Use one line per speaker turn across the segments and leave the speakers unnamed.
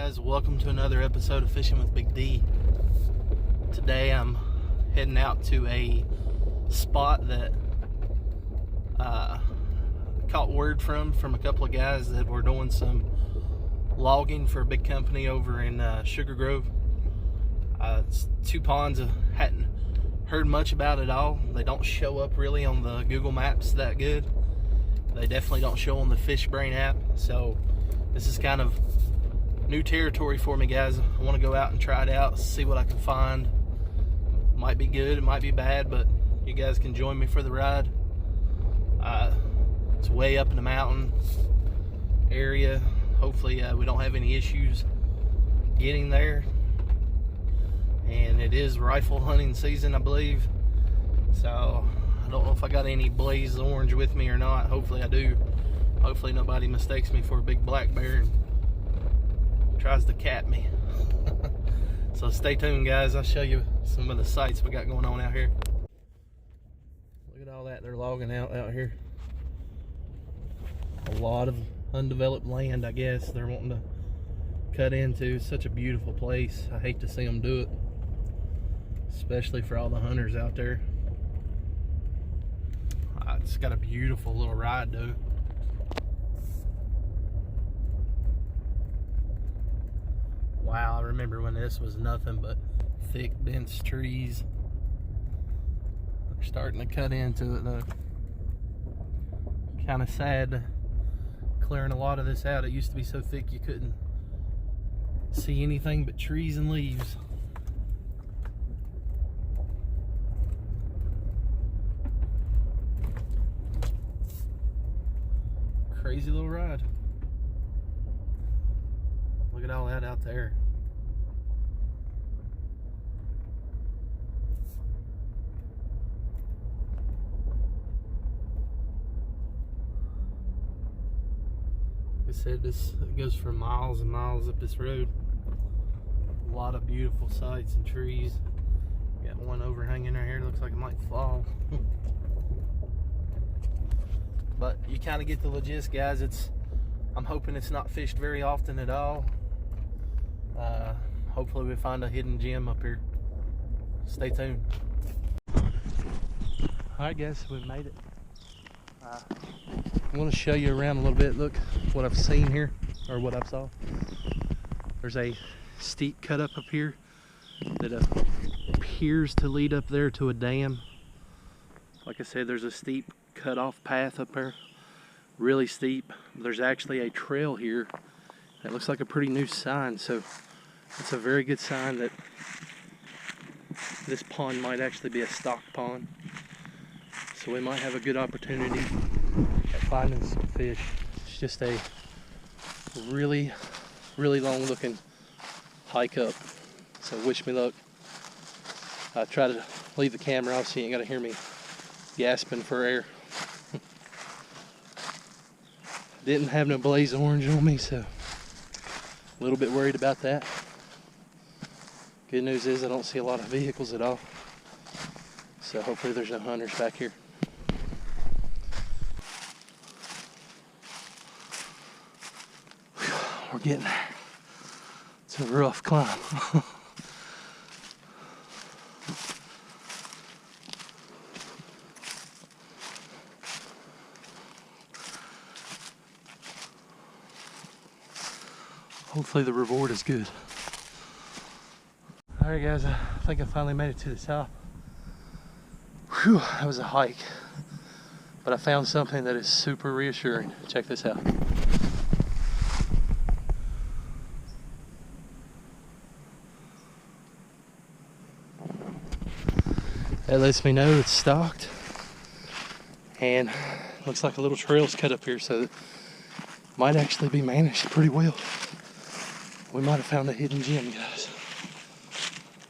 guys, welcome to another episode of Fishing with Big D. Today I'm heading out to a spot that I caught word from a couple of guys that were doing some logging for a big company over in Sugar Grove. It's two ponds I hadn't heard much about at all. They don't show up really on the Google Maps that good. They definitely don't show on the FishBrain app, so this is kind of new territory for me, guys. I want to go out and try it out, see what I can find. Might be good, it might be bad, but you guys can join me for the ride. It's way up in the mountain area. Hopefully we don't have any issues getting there. And it is rifle hunting season, I believe. So I don't know if I got any blazed orange with me or not. Hopefully I do. Hopefully nobody mistakes me for a big black bear and tries to cap me. So stay tuned, guys. I'll show you some of the sights we got going on out here. Look at all that they're logging out here. A lot of undeveloped land, I guess, they're wanting to cut into. It's such a beautiful place. I hate to see them do it, especially for all the hunters out there. It's got a beautiful little ride, though. Wow, I remember when this was nothing but thick, dense trees. They're starting to cut into it, though. Kind of sad clearing a lot of this out. It used to be so thick you couldn't see anything but trees and leaves. Crazy little ride. Look at all that out there. Like I said, this goes for miles and miles up this road. A lot of beautiful sights and trees. Got one overhanging right here, looks like it might fall. But you kind of get the gist, guys. I'm hoping it's not fished very often at all. Hopefully we find a hidden gem up here. Stay tuned. Alright, guys, we've made it. I want to show you around a little bit. Look what I've seen here, or what I saw. There's a steep cut up here that appears to lead up there to a dam. Like I said, there's a steep cut off path up there, really steep. There's actually a trail here that looks like a pretty new sign, so it's a very good sign that this pond might actually be a stock pond. So we might have a good opportunity at finding some fish. It's just a really long looking hike up, so wish me luck. I try to leave the camera off so you ain't gotta hear me gasping for air. Didn't have no blaze orange on me, so a little bit worried about that. Good news is I don't see a lot of vehicles at all, so hopefully there's no hunters back here. We're getting there. It's a rough climb. Hopefully the reward is good. Alright, guys, I think I finally made it to the top. Whew, that was a hike. But I found something that is super reassuring. Check this out. That lets me know it's stocked. And looks like a little trail's cut up here, so it might actually be managed pretty well. We might have found a hidden gem, guys.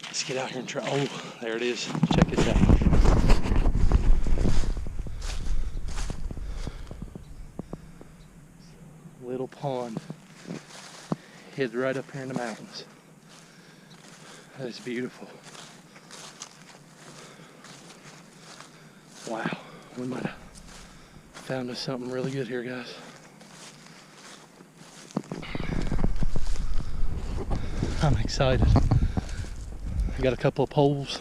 Let's get out here and try. Oh, there it is. Check this out. Little pond hid right up here in the mountains. That is beautiful. Wow, we might have found us something really good here, guys. I'm excited. I got a couple of poles.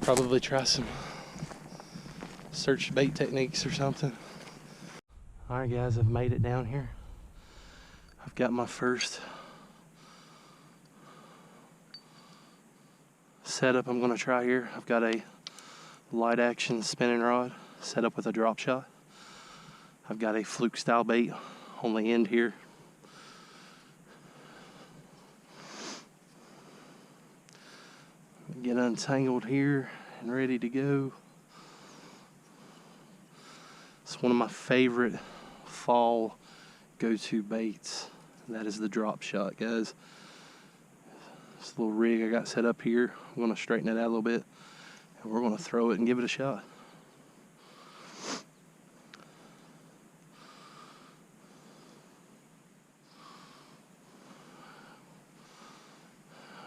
Probably try some search bait techniques or something. Alright guys, I've made it down here. I've got my first setup I'm going to try here. I've got a light action spinning rod set up with a drop shot. I've got a fluke style bait on the end here. Get untangled here and ready to go. It's one of my favorite fall go-to baits. That is the drop shot, guys. This little rig I got set up here, I'm going to straighten it out a little bit and we're going to throw it and give it a shot.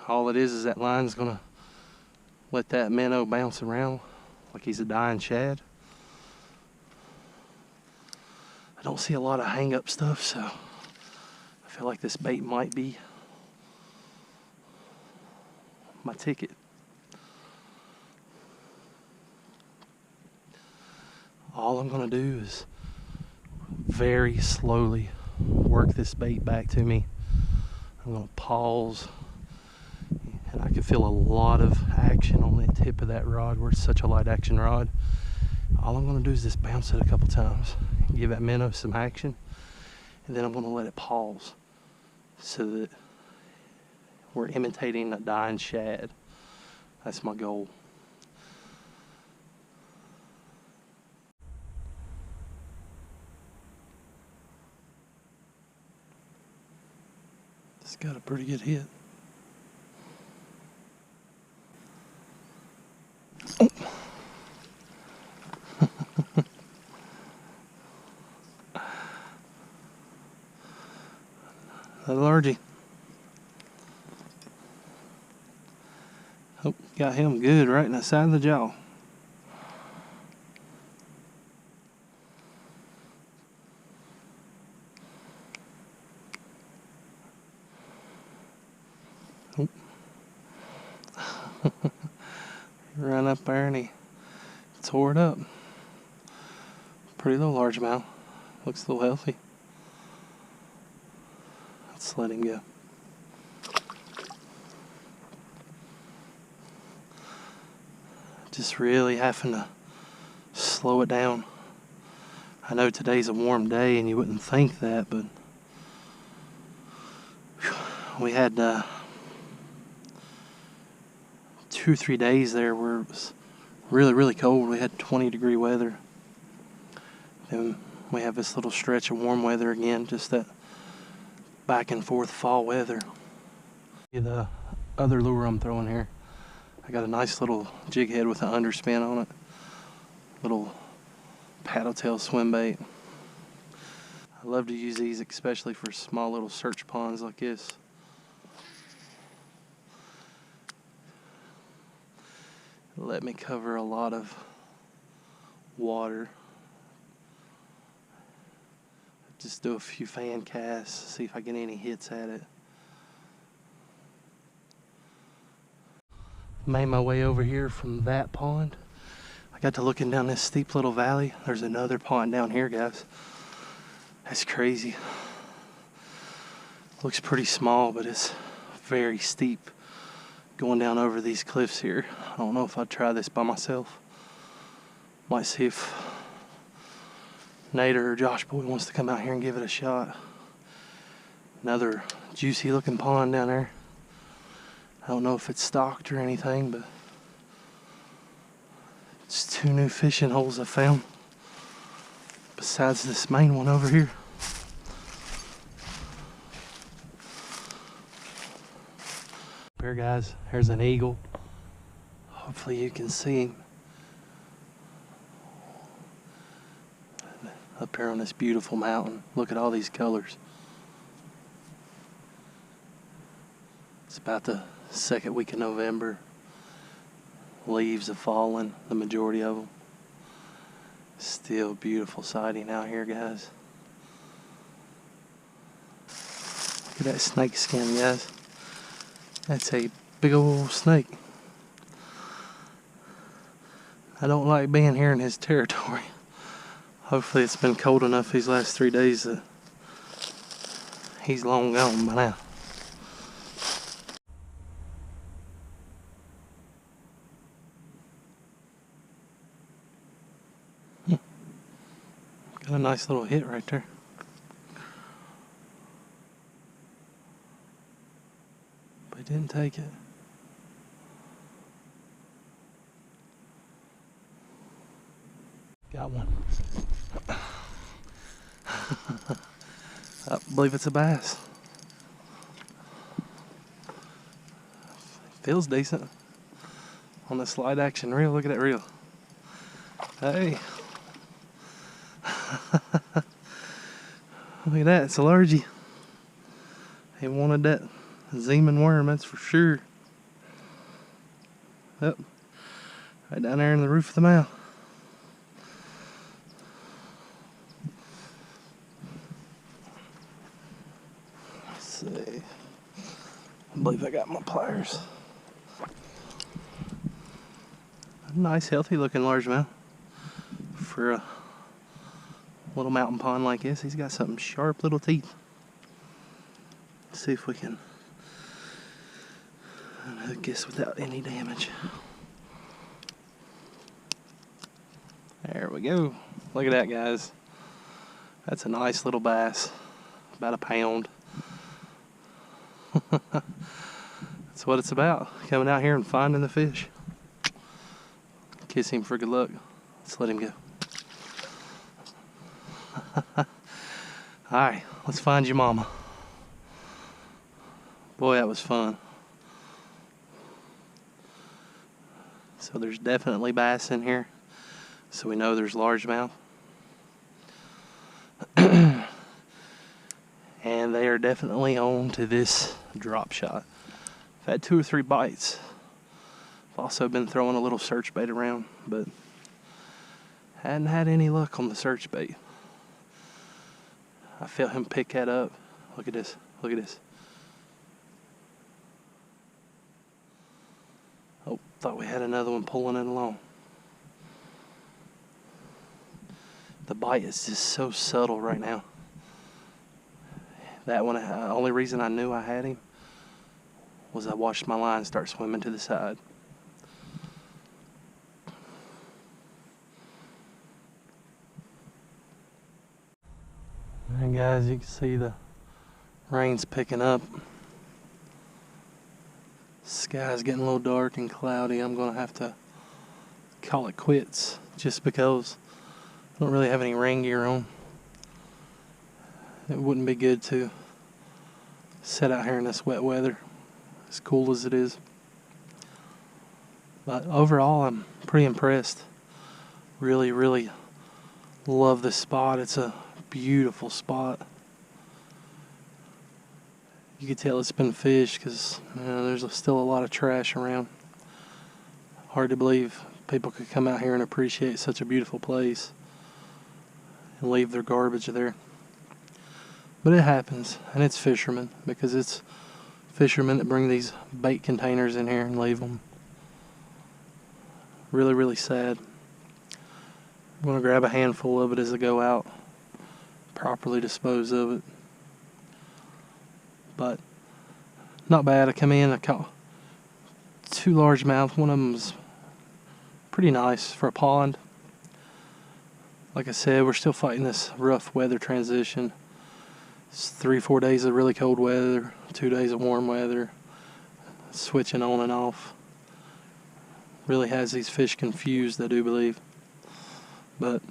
All it is that line's going to let that minnow bounce around like he's a dying shad. I don't see a lot of hang up stuff, so I feel like this bait might be my ticket. All I'm going to do is very slowly work this bait back to me. I'm going to pause, and I can feel a lot of action on the tip of that rod where it's such a light action rod. All I'm going to do is just bounce it a couple times, give that minnow some action, and then I'm going to let it pause so that we're imitating a dying shad. That's my goal. It's got a pretty good hit. Oh. Another largie. Oh, got him good right in the side of the jaw. Oh. Ran up there and he tore it up. Pretty little largemouth. Looks a little healthy. Let's let him go. Just really having to slow it down. I know today's a warm day and you wouldn't think that, but we had 2 or 3 days there where it was really cold. We had 20-degree weather. Then we have this little stretch of warm weather again, just that back and forth fall weather. The other lure I'm throwing here, I got a nice little jig head with an underspin on it. Little paddle tail swim bait. I love to use these especially for small little search ponds like this. Let me cover a lot of water. Just do a few fan casts, see if I get any hits at it. Made my way over here from that pond. I got to looking down this steep little valley. There's another pond down here, guys. That's crazy. Looks pretty small, but it's very steep going down over these cliffs here. I don't know if I'd try this by myself. Might see if Nate or Josh Boy wants to come out here and give it a shot. Another juicy looking pond down there. I don't know if it's stocked or anything, but it's 2 new fishing holes I found besides this main one over here. Here, guys, there's an eagle. Hopefully you can see him up here on this beautiful mountain. Look at all these colors. It's about the 2nd week of November. Leaves have fallen, the majority of them. Still beautiful sighting out here, guys. Look at that snake skin, guys. That's a big old snake. I don't like being here in his territory. Hopefully it's been cold enough these last 3 days that he's long gone by now. Got a nice little hit right there. But he didn't take it. Got one. I believe it's a bass. Feels decent. On the slide action reel, look at that reel. Hey. Look at that, it's a largie. He wanted that Zeman worm, that's for sure. Yep. Right down there in the roof of the mouth. Let's see. I believe I got my pliers. A nice, healthy looking largemouth for a little mountain pond like this. He's got some sharp little teeth. Let's see if we can unhook this without any damage. There we go. Look at that, guys. That's a nice little bass. About a pound. That's what it's about. Coming out here and finding the fish. Kiss him for good luck. Let's let him go. Alright, let's find your mama. Boy, that was fun. So there's definitely bass in here. So we know there's largemouth. And they are definitely on to this drop shot. I've had 2 or 3 bites. I've also been throwing a little search bait around, but hadn't had any luck on the search bait. I felt him pick that up. Look at this. Look at this. Oh, thought we had another one pulling it along. The bite is just so subtle right now. That one, the only reason I knew I had him was I watched my line start swimming to the side. And guys, you can see the rain's picking up. Sky's getting a little dark and cloudy. I'm gonna have to call it quits just because I don't really have any rain gear on. It wouldn't be good to sit out here in this wet weather, as cool as it is. But overall, I'm pretty impressed. Really, really love this spot. It's a beautiful spot. You can tell it's been fished because there's still a lot of trash around. Hard to believe people could come out here and appreciate such a beautiful place and leave their garbage there. But it happens, and it's fishermen, because it's fishermen that bring these bait containers in here and leave them. Really, really sad. I'm going to grab a handful of it as I go out, properly dispose of it. But not bad. I come in, I caught 2 largemouth. One of them's pretty nice for a pond. Like I said, we're still fighting this rough weather transition. It's 3-4 days of really cold weather, 2 days of warm weather, switching on and off. Really has these fish confused, I do believe. But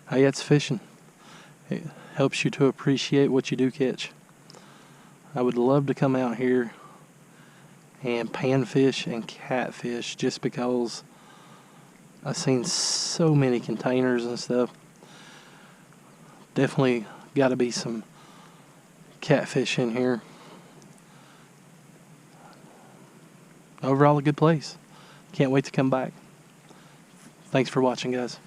hey, it's fishing. It helps you to appreciate what you do catch. I would love to come out here and panfish and catfish just because I've seen so many containers and stuff. Definitely got to be some catfish in here. Overall, a good place. Can't wait to come back. Thanks for watching, guys.